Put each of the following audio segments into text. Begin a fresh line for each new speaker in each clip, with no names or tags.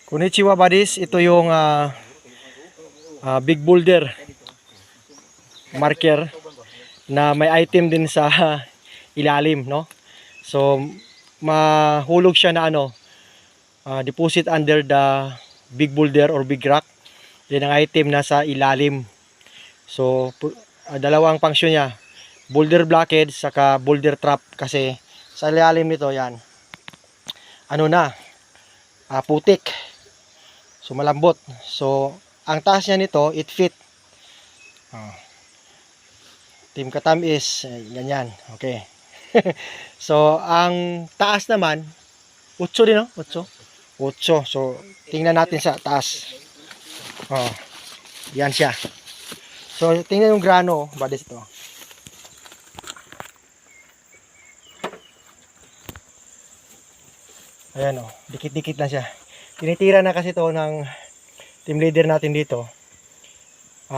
Konnichiwa buddies, ito yung big boulder marker na may item din sa ilalim, no? So mahulog siya na deposit under the big boulder or big rock. Yan ang item na sa ilalim. So dalawang function niya, boulder blockade saka boulder trap, kasi sa ilalim nito yan putik. So malambot. So ang taas niya nito 8 feet. Team Katam is ganyan. Okay. So ang taas naman 8 din, no? 8. So tingnan natin sa taas. Yan siya. So tingnan yung grano, buddies, ito. Ayan, dikit-dikit na siya. Tinitira na kasi to ng team leader natin dito.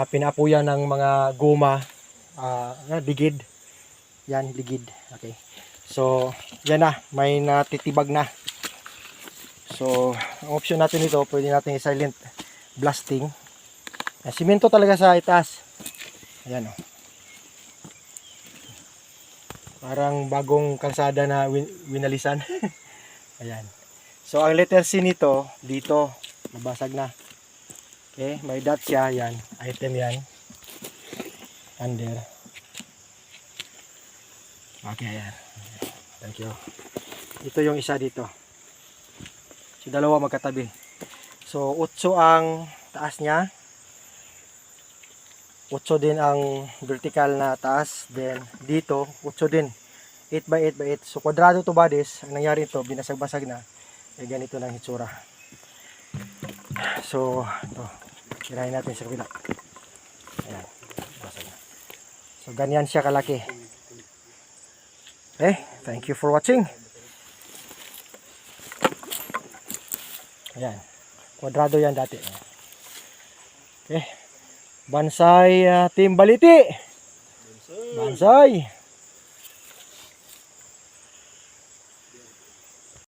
Pinapuyan ng mga goma, ligid. Yan, ligid. Okay. So, yan na, may natitibag na. So, ang option natin dito, pwede natin i-silent blasting. Simento talaga sa itaas. Ayan, parang bagong kalsada na winalisan. Ayan. So ang letter C nito dito nabasag na. Okay, may dot siya, yan. Item yan. Under. Okay, ayan. Thank you. Ito yung isa dito. So dalawa magkatabi. So 8 ang taas niya. 8 din ang vertical na taas. Then dito 8 din. 8 by 8 by 8. So kwadrado to buddies. Ang nangyari ito, binasag-basag na. Ganito lang hitsura. So ito, tirahin natin sa kabila. Ayan, basag na. So ganyan siya kalaki. Okay, thank you for watching. Ayan, kwadrado yan dati. Okay, Bansay Team Baliti. Bansay.